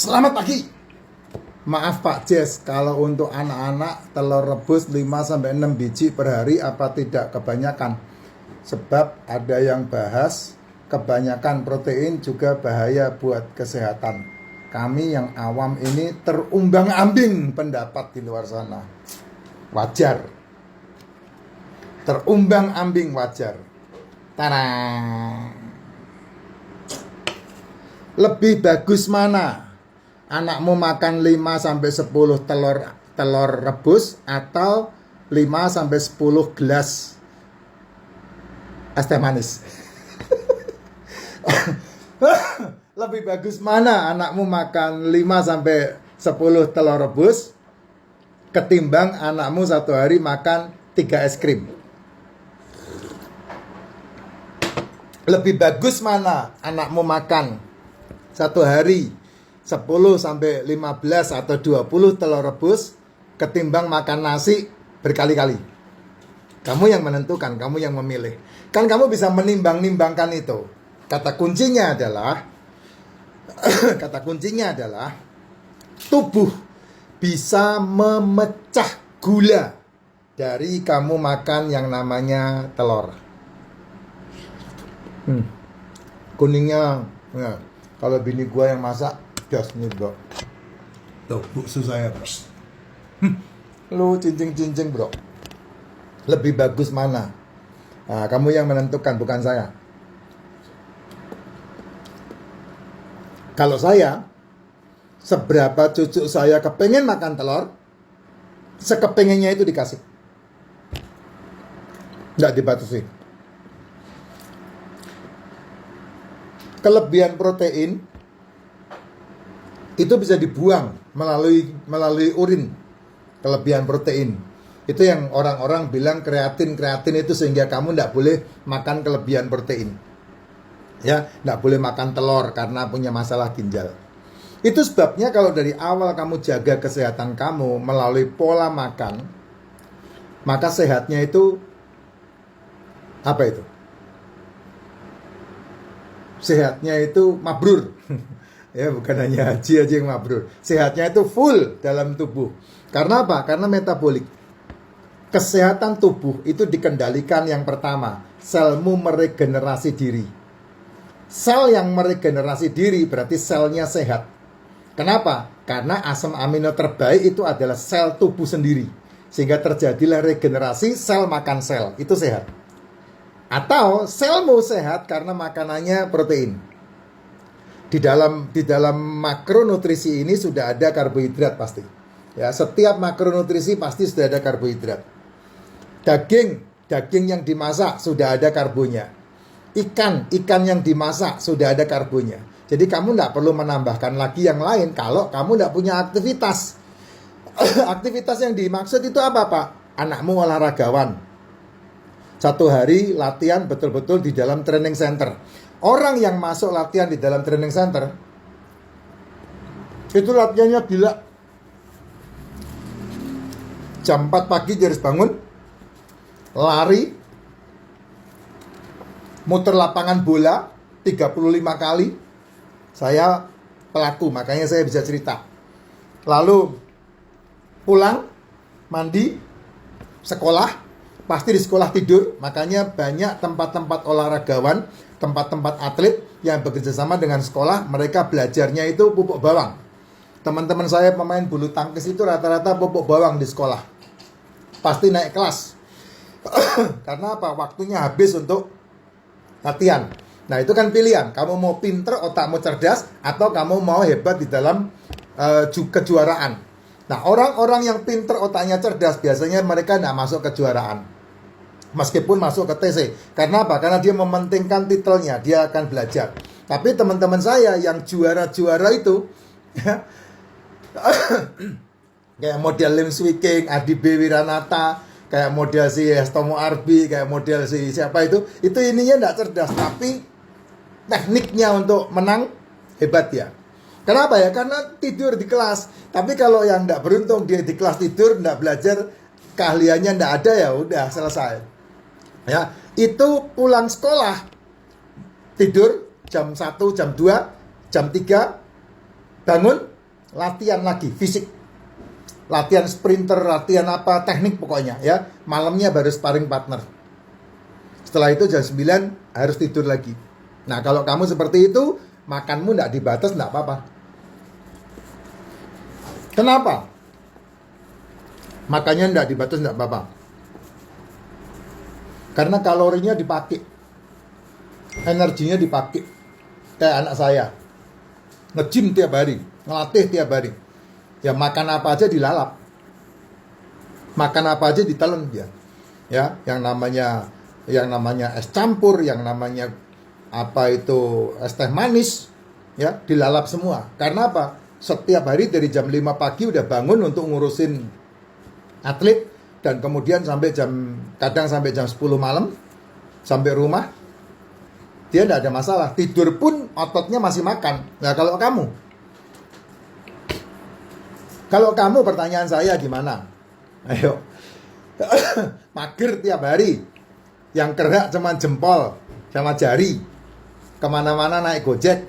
Selamat pagi. Maaf Pak Jess, kalau untuk anak-anak telur rebus 5-6 biji per hari apa tidak kebanyakan? Sebab ada yang bahas kebanyakan protein juga bahaya buat kesehatan. Kami yang awam ini terumbang-ambing pendapat di luar sana. Wajar. Terumbang-ambing wajar. Tada. Lebih bagus mana? Anakmu makan 5-10 telur rebus atau 5-10 gelas es teh manis? Lebih bagus mana anakmu makan 5-10 telur rebus ketimbang anakmu satu hari makan 3 es krim? Lebih bagus mana anakmu makan satu hari 10-15 atau 20 telur rebus ketimbang makan nasi berkali-kali? Kamu yang menentukan, kamu yang memilih. Kan kamu bisa menimbang-nimbangkan itu. Kata kuncinya adalah tubuh bisa memecah gula dari kamu makan yang namanya telur. Kuningnya, ya, kalau bini gua yang masak, gas nih bro. Tuh buksu saya bro. Lu cincing-cincing bro. Lebih bagus mana? Nah, kamu yang menentukan, bukan saya. Kalau saya, seberapa cucu saya kepengen makan telur, sekepengennya itu dikasih. Nggak dibatasi. Kelebihan protein itu bisa dibuang melalui urin. Kelebihan protein itu yang orang-orang bilang kreatin itu, sehingga kamu tidak boleh makan kelebihan protein, ya, tidak boleh makan telur karena punya masalah ginjal. Itu sebabnya kalau dari awal kamu jaga kesehatan kamu melalui pola makan, maka sehatnya itu apa itu? Sehatnya itu mabrur. Ya, bukan hanya haji aja yang mabrur. Sehatnya itu full dalam tubuh. Karena apa? Karena metabolik. Kesehatan tubuh itu dikendalikan yang pertama, selmu meregenerasi diri. Sel yang meregenerasi diri berarti selnya sehat. Kenapa? Karena asam amino terbaik itu adalah sel tubuh sendiri. Sehingga terjadilah regenerasi, sel makan sel. Itu sehat. Atau selmu sehat karena makanannya protein. Di dalam makronutrisi ini sudah ada karbohidrat pasti. Ya, setiap makronutrisi pasti sudah ada karbohidrat. Daging yang dimasak sudah ada karbonya. Ikan yang dimasak sudah ada karbonya. Jadi kamu tidak perlu menambahkan lagi yang lain kalau kamu tidak punya aktivitas. Aktivitas yang dimaksud itu apa, Pak? Anakmu olahragawan. Satu hari latihan betul-betul di dalam training center. Orang yang masuk latihan di dalam training center itu latihannya gila. Jam 4 pagi dia harus bangun, lari, muter lapangan bola 35 kali. Saya pelaku, makanya saya bisa cerita. Lalu pulang, mandi, sekolah. Pasti di sekolah tidur, makanya banyak tempat-tempat olahragawan, tempat-tempat atlet yang bekerja sama dengan sekolah, mereka belajarnya itu pupuk bawang. Teman-teman saya pemain bulu tangkis itu rata-rata pupuk bawang di sekolah. Pasti naik kelas. Karena apa? Waktunya habis untuk latihan. Nah, itu kan pilihan. Kamu mau pinter, otakmu cerdas, atau kamu mau hebat di dalam kejuaraan. Nah, orang-orang yang pinter, otaknya cerdas, biasanya mereka tidak masuk kejuaraan. Meskipun masuk ke TC. Karena apa? Karena dia mementingkan titelnya, dia akan belajar. Tapi teman-teman saya yang juara-juara itu kayak model Lim Swee King, Adi B. Wiranata, kayak model si Hestomo Arbi, kayak model si siapa itu ininya tidak cerdas, tapi tekniknya untuk menang hebat ya. Kenapa ya? Karena tidur di kelas. Tapi kalau yang tidak beruntung, dia di kelas tidur, tidak belajar, keahliannya tidak ada, ya udah selesai. Ya, itu pulang sekolah tidur jam 1, jam 2, jam 3, bangun latihan lagi fisik, latihan sprinter, latihan apa teknik pokoknya ya. Malamnya baru sparring partner. Setelah itu jam 9 harus tidur lagi. Nah kalau kamu seperti itu, makanmu tidak dibatas, tidak apa-apa. Kenapa? Makannya tidak dibatas, tidak apa-apa. Karena kalorinya dipakai, energinya dipakai. Kayak anak saya, nge-gym tiap hari, ngelatih tiap hari. Ya makan apa aja dilalap, makan apa aja ditelen dia. Ya, yang namanya es campur, yang namanya apa itu es teh manis, ya dilalap semua. Karena apa? Setiap hari dari jam 5 pagi udah bangun untuk ngurusin atlet, dan kemudian kadang sampai jam 10 malam sampai rumah dia tidak ada masalah, tidur pun ototnya masih makan. Nah kalau kamu pertanyaan saya gimana? Ayo. Mager tiap hari, yang gerak cuma jempol sama jari, kemana-mana naik gojek,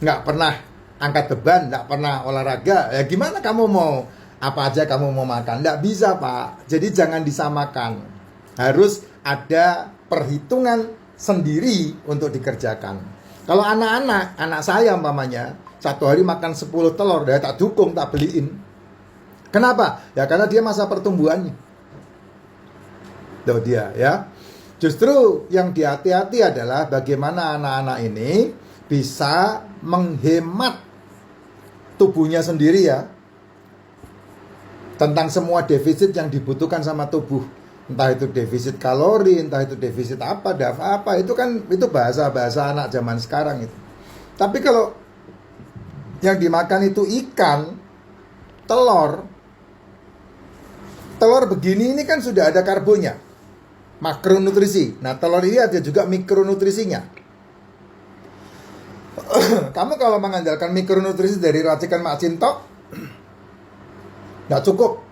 nggak pernah angkat beban, nggak pernah olahraga, ya gimana kamu mau apa aja kamu mau makan? Nggak bisa Pak. Jadi jangan disamakan, harus ada perhitungan sendiri untuk dikerjakan. Kalau anak saya umpamanya satu hari makan 10 telur, dia tak dukung, tak beliin. Kenapa? Ya karena dia masa pertumbuhannya. Tuh dia ya. Justru yang dihati-hati adalah bagaimana anak-anak ini bisa menghemat tubuhnya sendiri ya. Tentang semua defisit yang dibutuhkan sama tubuh. Entah itu defisit kalori, entah itu defisit apa, itu kan itu bahasa-bahasa anak zaman sekarang itu. Tapi kalau yang dimakan itu ikan, telur begini ini kan sudah ada karbonnya, makronutrisi. Nah telur ini ada juga mikronutrisinya. Kamu kalau mengandalkan mikronutrisi dari racikan Mak Cintok, nggak cukup.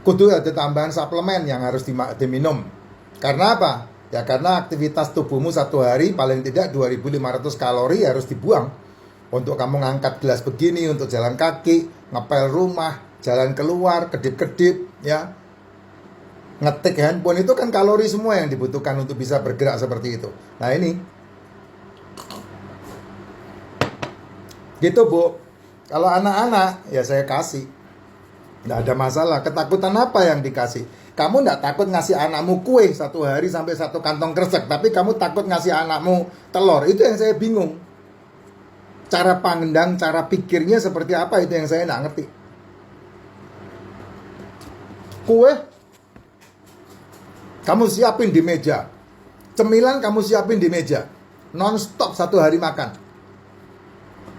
Kudu ada tambahan suplemen yang harus diminum. Karena apa? Ya karena aktivitas tubuhmu satu hari paling tidak 2.500 kalori harus dibuang. Untuk kamu ngangkat gelas begini, untuk jalan kaki, ngepel rumah, jalan keluar, kedip-kedip, ya. Ngetik handphone itu kan kalori semua yang dibutuhkan untuk bisa bergerak seperti itu. Nah ini. Gitu Bu. Kalau anak-anak, ya saya kasih. Nggak ada masalah. Ketakutan apa yang dikasih? Kamu nggak takut ngasih anakmu kue satu hari sampai 1 kantong kresek, tapi kamu takut ngasih anakmu telur. Itu yang saya bingung. Cara pandang, cara pikirnya seperti apa, itu yang saya nggak ngerti. Kue kamu siapin di meja, cemilan kamu siapin di meja, non-stop 1 hari makan.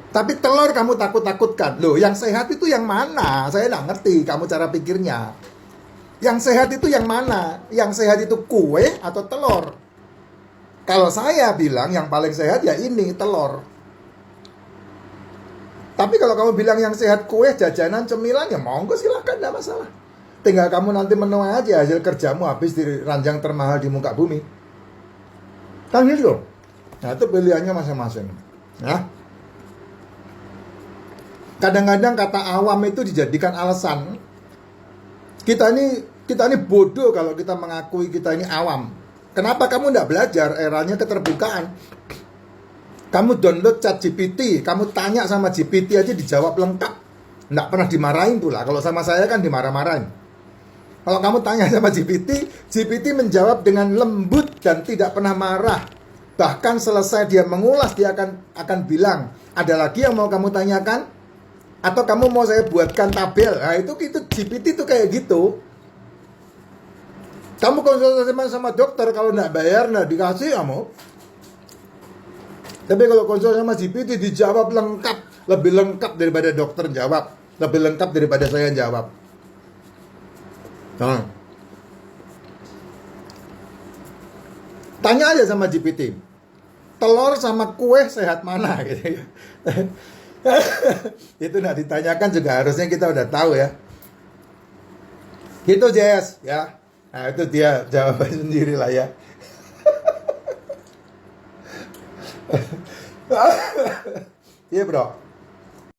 Tapi telur kamu takut-takutkan. Loh, yang sehat itu yang mana? Saya nggak ngerti kamu cara pikirnya. Yang sehat itu yang mana? Yang sehat itu kue atau telur? Kalau saya bilang yang paling sehat ya ini, telur. Tapi kalau kamu bilang yang sehat kue, jajanan, cemilan, ya monggo silakan, tidak masalah. Tinggal kamu nanti menuai aja hasil kerjamu habis di ranjang termahal di muka bumi. Kan gitu. Nah itu pilihannya masing-masing. Nah, kadang-kadang kata awam itu dijadikan alasan. Kita ini bodoh kalau kita mengakui kita ini awam. Kenapa kamu tidak belajar? Eranya keterbukaan. Kamu download ChatGPT, kamu tanya sama GPT aja dijawab lengkap. Nggak pernah dimarahin pula. Kalau sama saya kan dimarah-marahin. Kalau kamu tanya sama GPT menjawab dengan lembut dan tidak pernah marah. Bahkan selesai dia mengulas, dia akan bilang, ada lagi yang mau kamu tanyakan? Atau kamu mau saya buatkan tabel? Nah itu GPT itu kayak gitu. Kamu konsultasi sama dokter, kalau nggak bayar, nggak dikasih kamu. Tapi kalau konsultasi sama GPT dijawab lengkap, lebih lengkap daripada dokter jawab, lebih lengkap daripada saya jawab. Nah. Tanya aja sama GPT, telur sama kue sehat mana gitu. Itu nggak ditanyakan juga harusnya kita udah tahu ya. Gitu Jess ya. Nah itu dia jawaban sendiri lah ya. Iya bro.